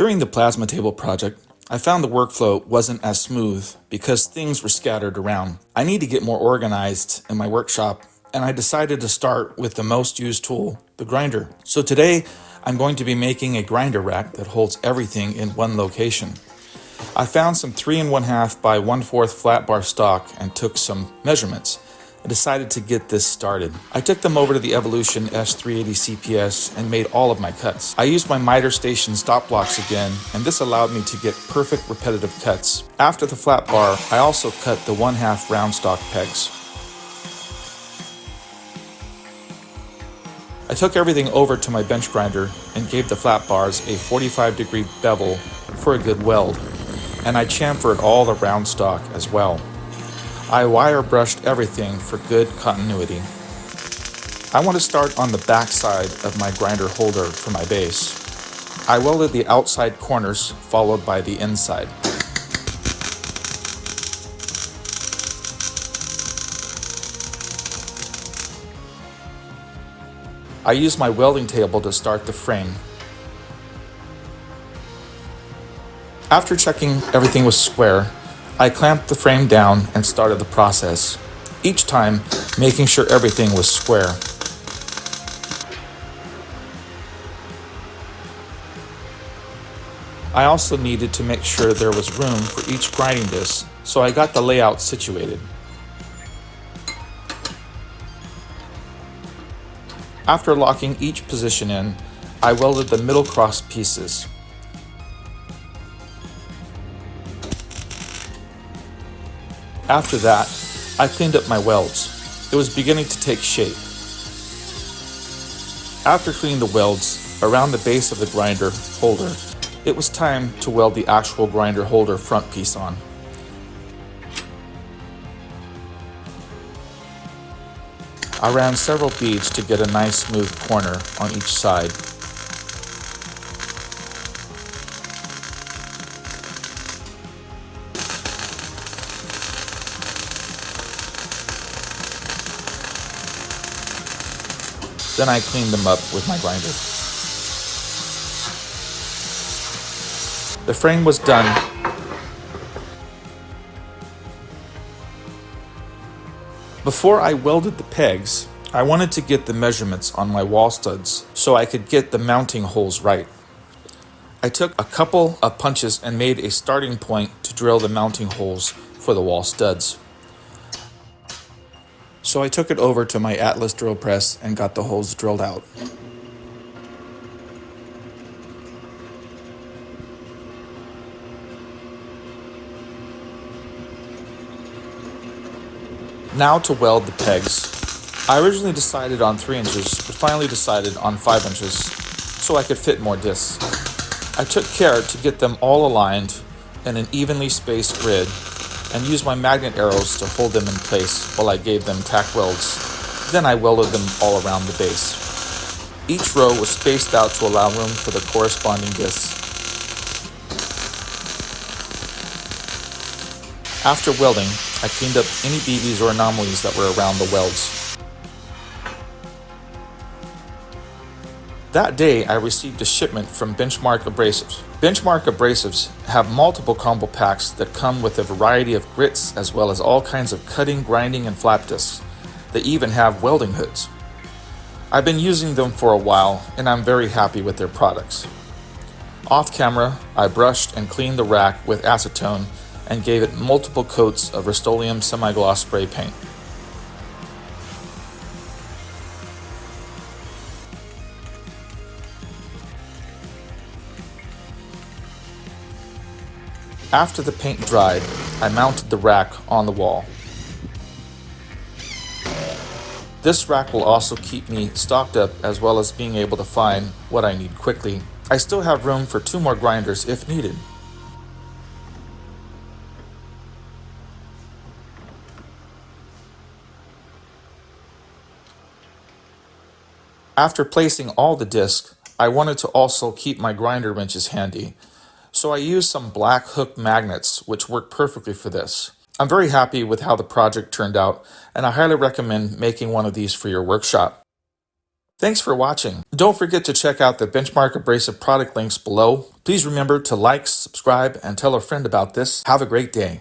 During the plasma table project, I found the workflow wasn't as smooth because things were scattered around. I need to get more organized in my workshop, and I decided to start with the most used tool, the grinder. So today, I'm going to be making a grinder rack that holds everything in one location. I found some 3 1/2 by 1/4 flat bar stock and took some measurements. I decided to get this started. I took them over to the Evolution S380 CPS and made all of my cuts. I used my miter station stop blocks again, and this allowed me to get perfect repetitive cuts. After the flat bar, I also cut the 1/2 round stock pegs. I took everything over to my bench grinder and gave the flat bars a 45-degree bevel for a good weld, and I chamfered all the round stock as well. I wire brushed everything for good continuity. I want to start on the back side of my grinder holder for my base. I welded the outside corners followed by the inside. I used my welding table to start the frame. After checking everything was square, I clamped the frame down and started the process, each time making sure everything was square. I also needed to make sure there was room for each grinding disc, so I got the layout situated. After locking each position in, I welded the middle cross pieces. After that, I cleaned up my welds. It was beginning to take shape. After cleaning the welds around the base of the grinder holder, it was time to weld the actual grinder holder front piece on. I ran several beads to get a nice smooth corner on each side. Then I cleaned them up with my grinder. The frame was done. Before I welded the pegs, I wanted to get the measurements on my wall studs so I could get the mounting holes right. I took a couple of punches and made a starting point to drill the mounting holes for the wall studs. So I took it over to my Atlas drill press and got the holes drilled out. Now to weld the pegs. I originally decided on 3 inches, but finally decided on 5 inches so I could fit more discs. I took care to get them all aligned in an evenly spaced grid and used my magnet arrows to hold them in place while I gave them tack welds. Then I welded them all around the base. Each row was spaced out to allow room for the corresponding discs. After welding, I cleaned up any BBs or anomalies that were around the welds. That day, I received a shipment from Benchmark Abrasives. Benchmark Abrasives have multiple combo packs that come with a variety of grits as well as all kinds of cutting, grinding, and flap discs. They even have welding hoods. I've been using them for a while, and I'm very happy with their products. Off camera, I brushed and cleaned the rack with acetone and gave it multiple coats of Rust-Oleum semi-gloss spray paint. After the paint dried, I mounted the rack on the wall. This rack will also keep me stocked up as well as being able to find what I need quickly. I still have room for 2 more grinders if needed. After placing all the discs, I wanted to also keep my grinder wrenches handy. So I used some black hook magnets, which work perfectly for this. I'm very happy with how the project turned out, and I highly recommend making one of these for your workshop. Thanks for watching. Don't forget to check out the Benchmark Abrasive product links below. Please remember to like, subscribe, and tell a friend about this. Have a great day.